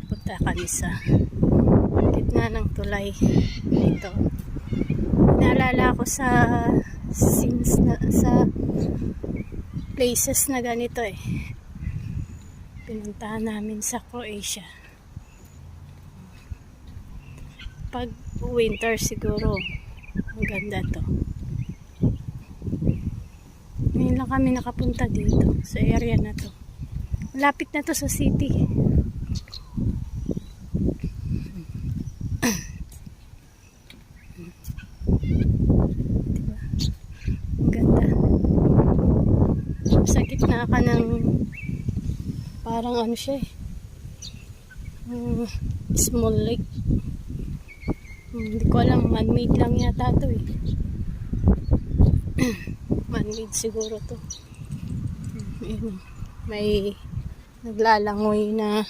Punta kami sa gitna ng tulay dito. Naalala ko sa scenes na, sa places na ganito eh. Pinuntahan namin sa Croatia. Pag winter siguro ang ganda to. Ngayon lang kami nakapunta dito sa area na to. Malapit na to sa city. Diba? Ang ganda. Sa gitna ka ng parang ano siya eh. Small lake. Hindi ko alam, man-made lang yata to eh. Man-made siguro to. May naglalangoy na